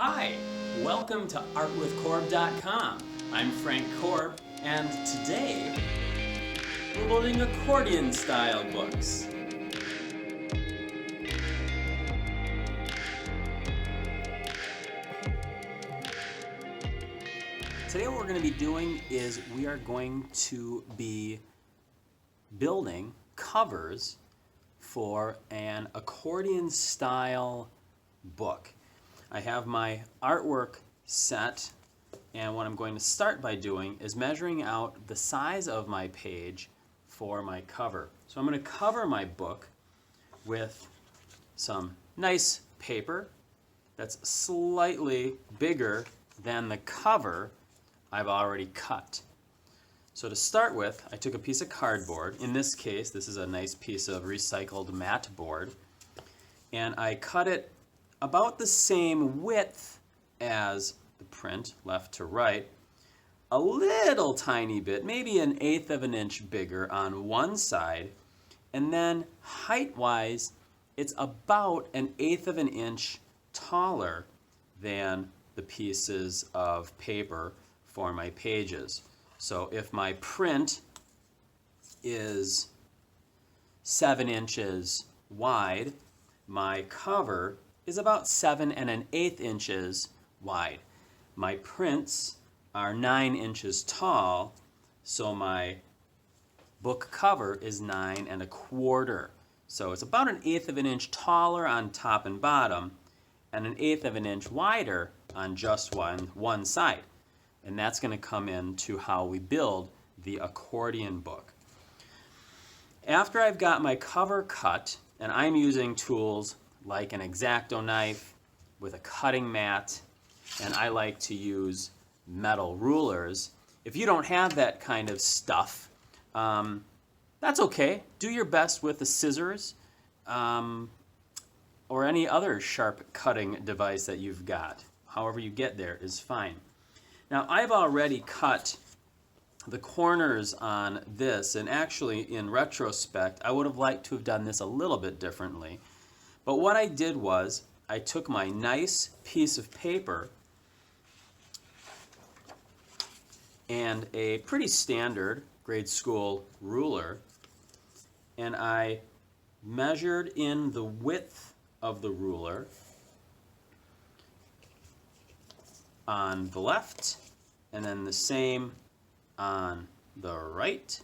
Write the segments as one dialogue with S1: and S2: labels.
S1: Hi, welcome to artwithkorb.com. I'm Frank Korb, and today we're building accordion style books. Today what we're going to be doing is we are going to be building covers for an accordion style book. I have my artwork set, and what I'm going to start by doing is measuring out the size of my page for my cover. So I'm going to cover my book with some nice paper that's slightly bigger than the cover I've already cut. So to start with, I took a piece of cardboard. In this case, this is a nice piece of recycled mat board, and I cut it about the same width as the print, left to right, a little tiny bit, maybe 1/8 of an inch bigger on one side, and then height-wise, it's about 1/8 of an inch taller than the pieces of paper for my pages. So if my print is 7 inches wide, my cover is about 7 1/8 inches wide. My prints are 9 inches tall, so my book cover is 9 1/4. So it's about 1/8 of an inch taller on top and bottom, and 1/8 of an inch wider on just one side. And that's going to come into how we build the accordion book. After I've got my cover cut, and I'm using tools like an X-Acto knife with a cutting mat, and I like to use metal rulers. If you don't have that kind of stuff, that's okay. Do your best with the scissors or any other sharp cutting device that you've got. However you get there is fine. Now I've already cut the corners on this, and actually in retrospect I would have liked to have done this a little bit differently. But what I did was I took my nice piece of paper and a pretty standard grade school ruler, and I measured in the width of the ruler on the left, and then the same on the right.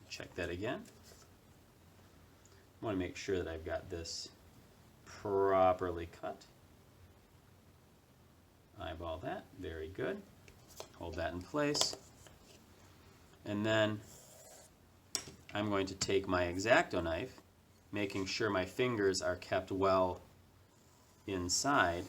S1: Check that again. I want to make sure that I've got this properly cut. Eyeball that, very good. Hold that in place. And then I'm going to take my X-Acto knife, making sure my fingers are kept well inside.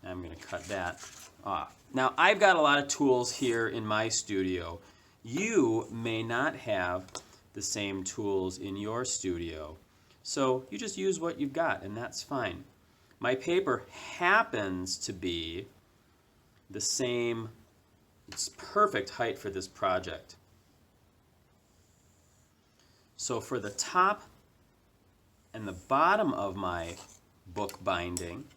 S1: I'm going to cut that off. Now I've got a lot of tools here in my studio. You may not have the same tools in your studio, so you just use what you've got, and that's fine. My paper happens to be the same, it's perfect height for this project. So for the top and the bottom of my book binding,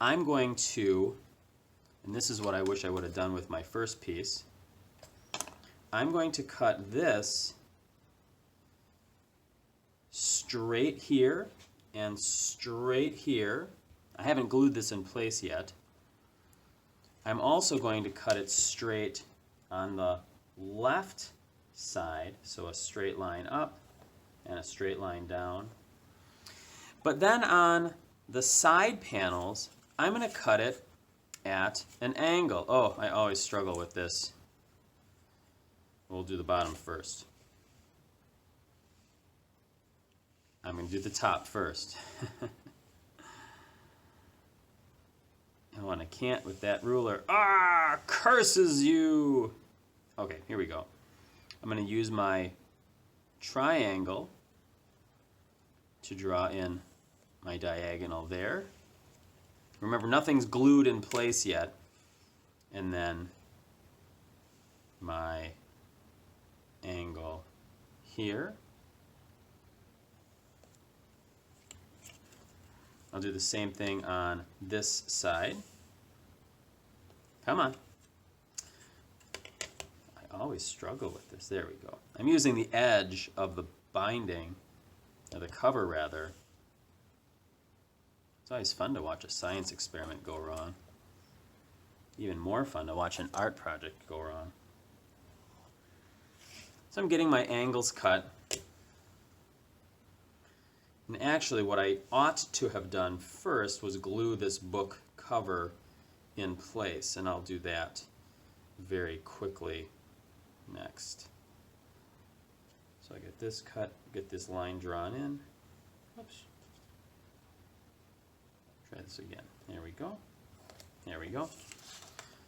S1: I'm going to, and this is what I wish I would have done with my first piece, I'm going to cut this straight here and straight here. I haven't glued this in place yet. I'm also going to cut it straight on the left side, so a straight line up and a straight line down. But then on the side panels, I'm going to cut it at an angle. Oh, I always struggle with this. We'll do the bottom first. I'm going to do the top first. Oh, and I can't with that ruler. Ah, curses you! Okay, here we go. I'm going to use my triangle to draw in my diagonal there. Remember, nothing's glued in place yet. And then my angle here. I'll do the same thing on this side. Come on. I always struggle with this. There we go. I'm using the edge of the binding, or the cover rather. It's always fun to watch a science experiment go wrong. Even more fun to watch an art project go wrong. So I'm getting my angles cut. And actually what I ought to have done first was glue this book cover in place, and I'll do that very quickly next. So I get this cut, get this line drawn in. Oops. Try this again. There we go. There we go.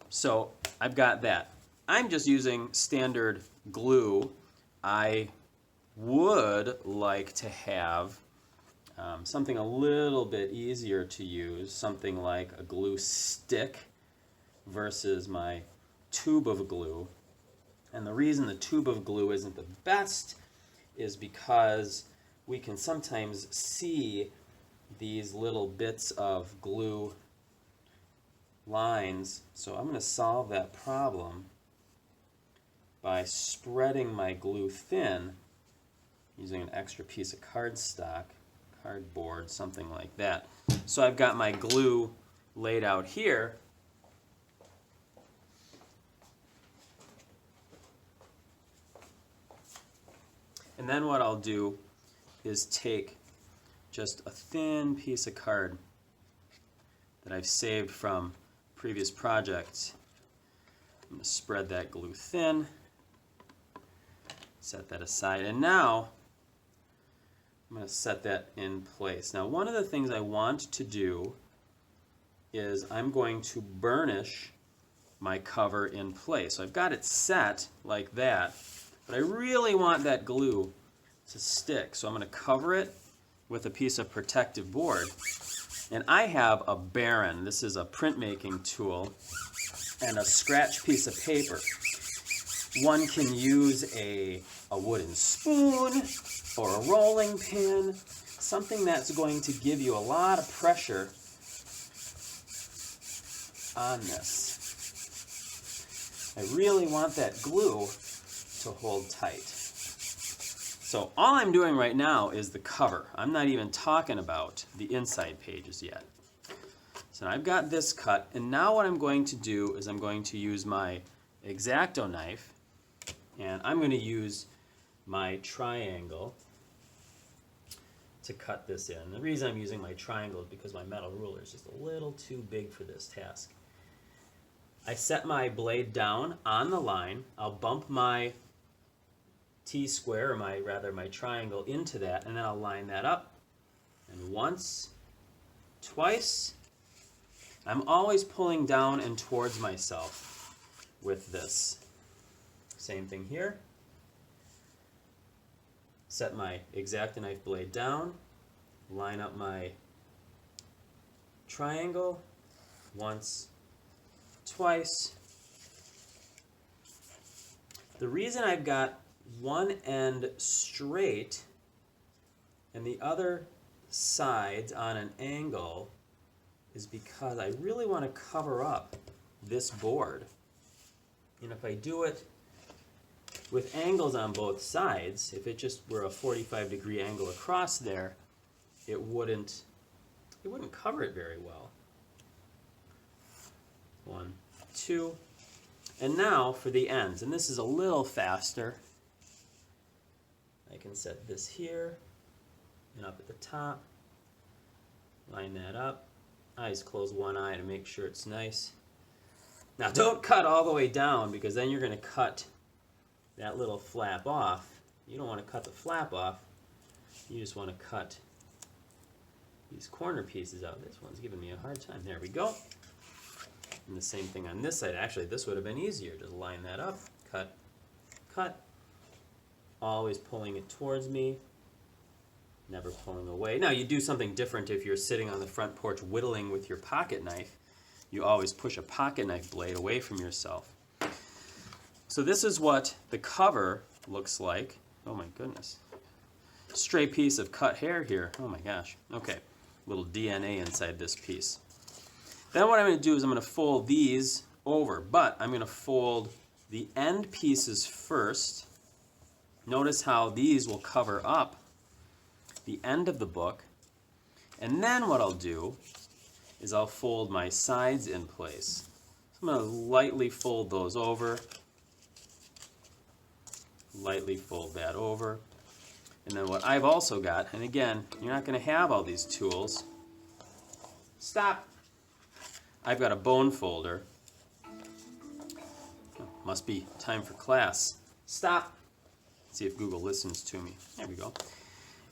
S1: So I've got that. I'm just using standard glue. I would like to have something a little bit easier to use, something like a glue stick versus my tube of glue. And the reason the tube of glue isn't the best is because we can sometimes see these little bits of glue lines. So I'm going to solve that problem by spreading my glue thin using an extra piece of cardstock, cardboard, something like that. So I've got my glue laid out here. And then what I'll do is take just a thin piece of card that I've saved from previous projects. I'm going to spread that glue thin, set that aside, and now I'm going to set that in place. Now one of the things I want to do is I'm going to burnish my cover in place. So I've got it set like that, but I really want that glue to stick. So I'm going to cover it with a piece of protective board. And I have a Baron. This is a printmaking tool, and a scratch piece of paper. One can use a wooden spoon or a rolling pin, something that's going to give you a lot of pressure on this. I really want that glue to hold tight. So all I'm doing right now is the cover. I'm not even talking about the inside pages yet. So I've got this cut, and now what I'm going to do is I'm going to use my X-Acto knife, and I'm going to use my triangle to cut this in. The reason I'm using my triangle is because my metal ruler is just a little too big for this task. I set my blade down on the line. I'll bump my T-square, or my triangle into that, and then I'll line that up. And once, twice. I'm always pulling down and towards myself with this. Same thing here. Set my X-Acto knife blade down, line up my triangle, once, twice. The reason I've got one end straight and the other sides on an angle is because I really want to cover up this board. And if I do it with angles on both sides, if it just were a 45-degree angle across there, it wouldn't cover it very well. 1, 2, and now for the ends, and this is a little faster. I can set this here and up at the top, line that up. I just close one eye to make sure it's nice. Now don't cut all the way down, because then you're going to cut that little flap off. You don't want to cut the flap off. You just want to cut these corner pieces out. This one's giving me a hard time. There we go. And the same thing on this side. Actually, this would have been easier. Just line that up, cut, cut. Always pulling it towards me, never pulling away. Now you do something different if you're sitting on the front porch whittling with your pocket knife. You always push a pocket knife blade away from yourself. So this is what the cover looks like. Oh my goodness. Stray piece of cut hair here. Oh my gosh. Okay. little DNA inside this piece. Then what I'm going to do is I'm going to fold these over, but I'm going to fold the end pieces first. Notice how these will cover up the end of the book. And then what I'll do is I'll fold my sides in place. So I'm going to lightly fold those over, lightly fold that over. And then what I've also got, and again, you're not going to have all these tools. Stop! I've got a bone folder. Oh, must be time for class. Stop! See if Google listens to me. There we go.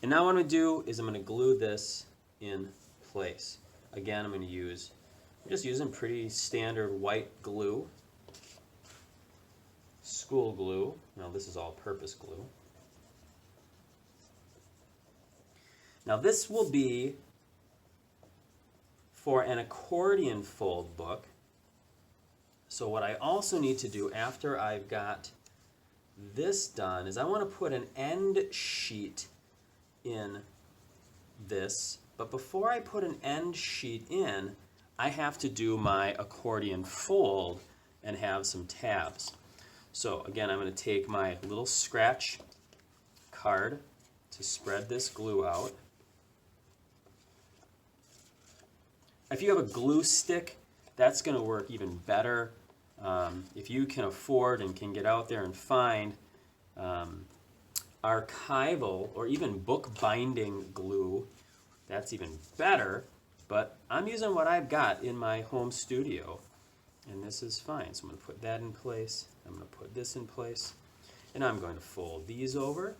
S1: And now what I'm going to do is I'm going to glue this in place. Again, I'm just using pretty standard white glue. School glue. Now this is all-purpose glue. Now this will be for an accordion fold book. So what I also need to do after I've got this done is I want to put an end sheet in this. But before I put an end sheet in, I have to do my accordion fold and have some tabs. So again, I'm going to take my little scratch card to spread this glue out. If you have a glue stick, that's going to work even better. If you can afford and can get out there and find archival or even book binding glue, that's even better. But I'm using what I've got in my home studio, and this is fine. So I'm going to put that in place. I'm going to put this in place, and I'm going to fold these over.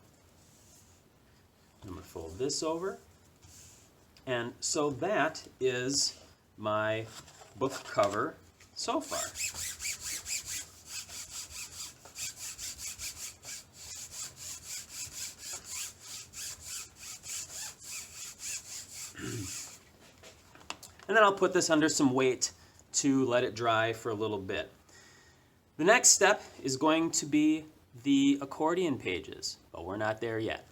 S1: I'm going to fold this over. And so that is my book cover so far. And then I'll put this under some weight to let it dry for a little bit. The next step is going to be the accordion pages, but we're not there yet.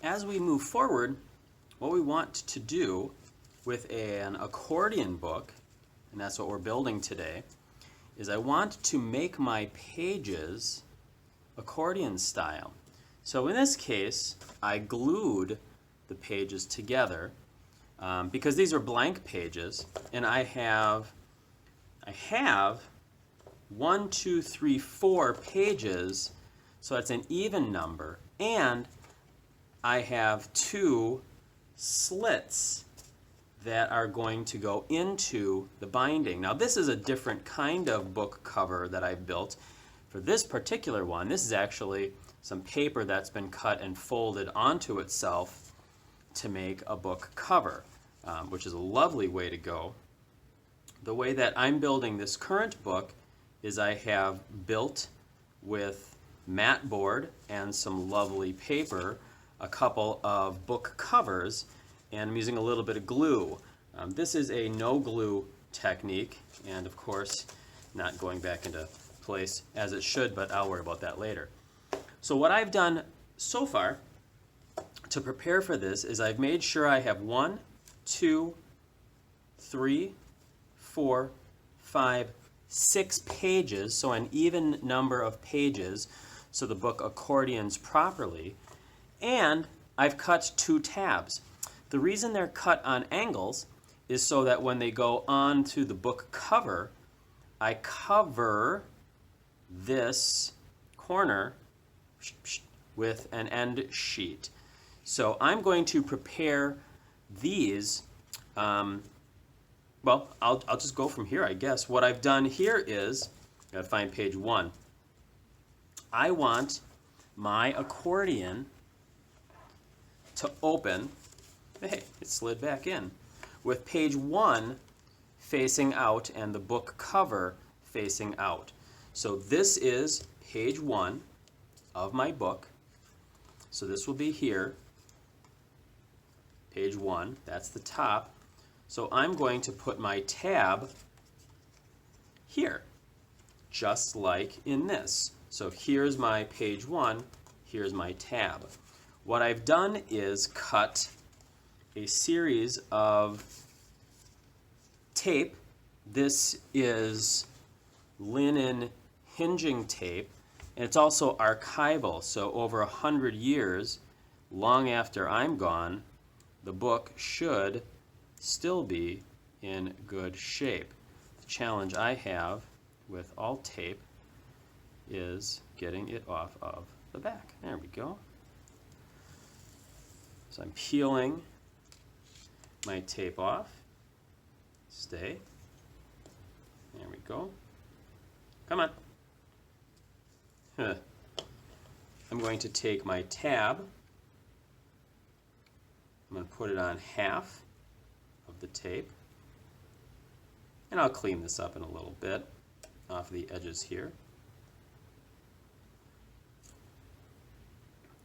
S1: As we move forward, what we want to do with an accordion book, and that's what we're building today, is I want to make my pages accordion style. So in this case, I glued the pages together because these are blank pages, and I have 1, 2, 3, 4 pages, so that's an even number, and I have 2 slits that are going to go into the binding. Now this is a different kind of book cover that I've built. For this particular one, this is actually some paper that's been cut and folded onto itself to make a book cover, which is a lovely way to go. The way that I'm building this current book is I have built with mat board and some lovely paper a couple of book covers, and I'm using a little bit of glue. This is a no glue technique, and of course not going back into place as it should, but I'll worry about that later. So what I've done so far to prepare for this is I've made sure I have 1, 2, 3, 4, 5, 6 pages, so an even number of pages, so the book accordions properly. And I've cut 2 tabs. The reason they're cut on angles is so that when they go on to the book cover, I cover this corner with an end sheet. So I'm going to prepare these. Well, I'll just go from here, I guess. What I've done here is, I've got to find page 1. I want my accordion to open, hey, it slid back in, with page 1 facing out and the book cover facing out. So this is page 1 of my book. So this will be here, page 1, that's the top. So I'm going to put my tab here, just like in this. So here's my page 1, here's my tab. what I've done is cut a series of tape. This is linen hinging tape, and it's also archival, so over 100 years, long after I'm gone, the book should still be in good shape. The challenge I have with all tape is getting it off of the back. There we go. So I'm peeling my tape off. Stay. There we go. Come on. Huh. I'm going to take my tab. I'm going to put it on half of the tape. And I'll clean this up in a little bit off the edges here.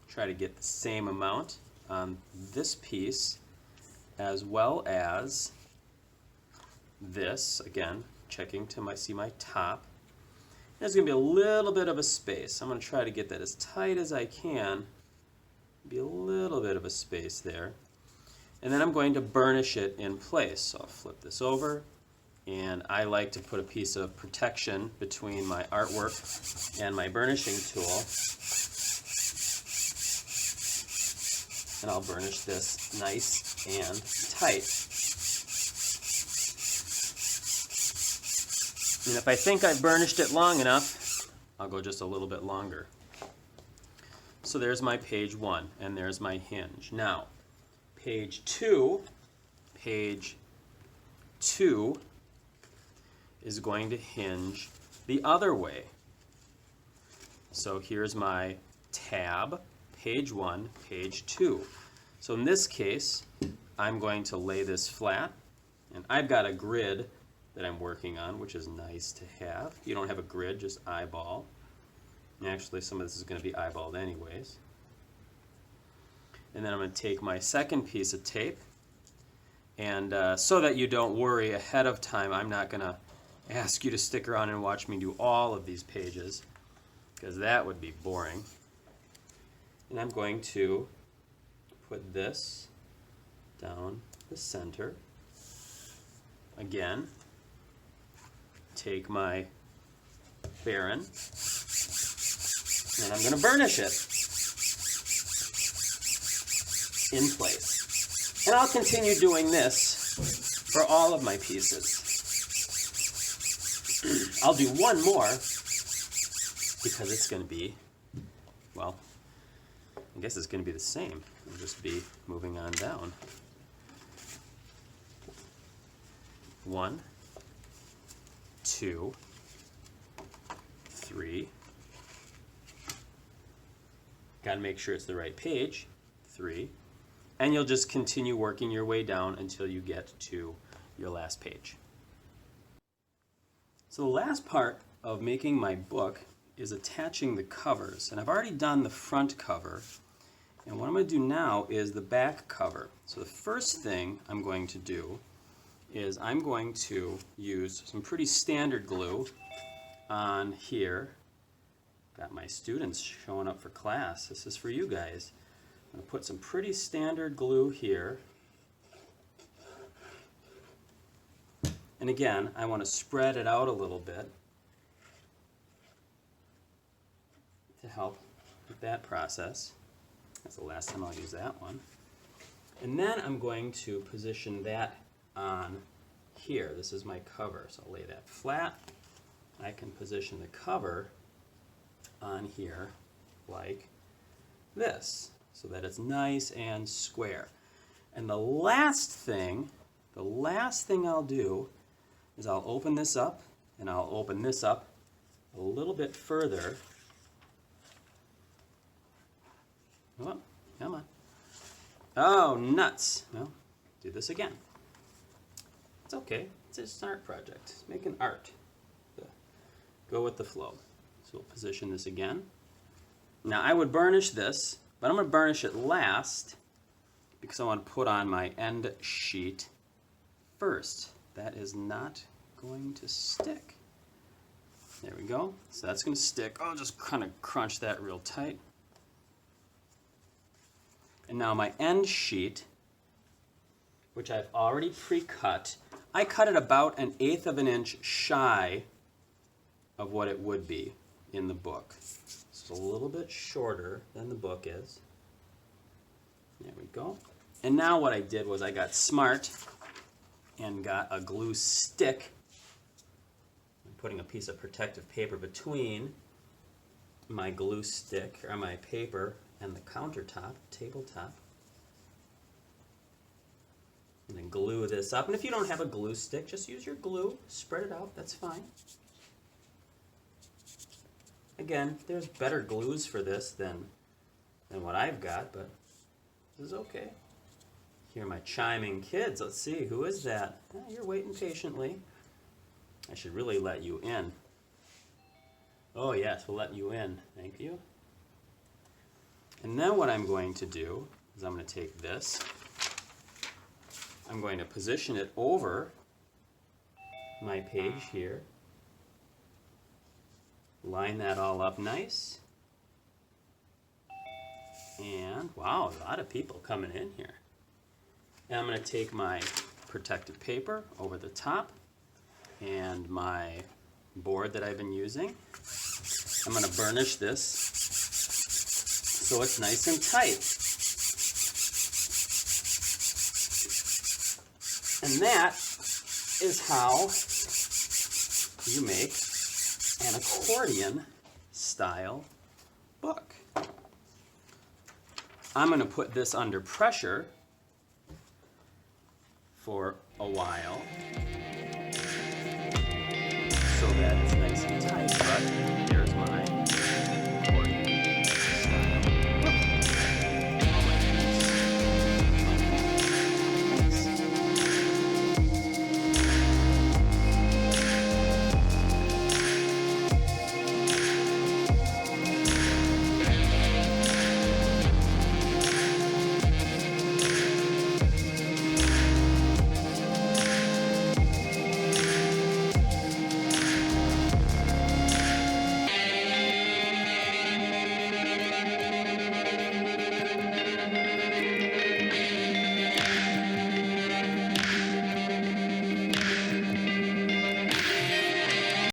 S1: Try to get the same amount on this piece as well as this. Again, checking to see my top. There's going to be a little bit of a space. I'm going to try to get that as tight as I can. Be a little bit of a space there. And then I'm going to burnish it in place. So I'll flip this over. And I like to put a piece of protection between my artwork and my burnishing tool. And I'll burnish this nice and tight. And if I think I've burnished it long enough, I'll go just a little bit longer. So there's my page 1, and there's my hinge. Now, page 2 is going to hinge the other way. So here's my tab, page 1, page 2. So in this case, I'm going to lay this flat, and I've got a grid that I'm working on, which is nice to have. If you don't have a grid, just eyeball. And actually, some of this is going to be eyeballed anyways. And then I'm going to take my second piece of tape, and so that you don't worry ahead of time, I'm not going to ask you to stick around and watch me do all of these pages, because that would be boring. And I'm going to put this down the center. Again, take my Baron, and I'm going to burnish it in place. And I'll continue doing this for all of my pieces. I'll do one more because it's going to be, well, I guess it's going to be the same. It'll just be moving on down. 1, 2, 3. Got to make sure it's the right page. 3. And you'll just continue working your way down until you get to your last page. So the last part of making my book is attaching the covers. And I've already done the front cover. And what I'm going to do now is the back cover. So the first thing I'm going to do is I'm going to use some pretty standard glue on here. Got my students showing up for class. This is for you guys. I'm going to put some pretty standard glue here. And again, I want to spread it out a little bit to help with that process. That's the last time I'll use that one. And then I'm going to position that on here. This is my cover, so I'll lay that flat. I can position the cover on here like this, so that it's nice and square. And the last thing I'll do is I'll open this up, and I'll open this up a little bit further. Oh, come on. Oh, nuts. Well, do this again. It's okay. It's just an art project. It's making art. Go with the flow. So we'll position this again. Now I would burnish this, but I'm going to burnish it last because I want to put on my end sheet first. That is not going to stick. There we go. So that's going to stick. I'll just kind of crunch that real tight. And now my end sheet, which I've already pre-cut, I cut it about 1/8 of an inch shy of what it would be in the book. It's a little bit shorter than the book is. There we go. And now what I did was I got smart and got a glue stick. I'm putting a piece of protective paper between my glue stick, or my paper, and the countertop, tabletop. And then glue this up. And if you don't have a glue stick, just use your glue. Spread it out, that's fine. Again, there's better glues for this than what I've got, but this is okay. Here are my chiming kids. Let's see, who is that? Oh, you're waiting patiently. I should really let you in. Oh yes, we'll let you in. Thank you. And then what I'm going to do is I'm going to take this. I'm going to position it over my page here. Line that all up nice. And wow, a lot of people coming in here. And I'm going to take my protective paper over the top and my board that I've been using. I'm going to burnish this so it's nice and tight. And that is how you make an accordion style book. I'm going to put this under pressure for a while so that it's nice and tight. But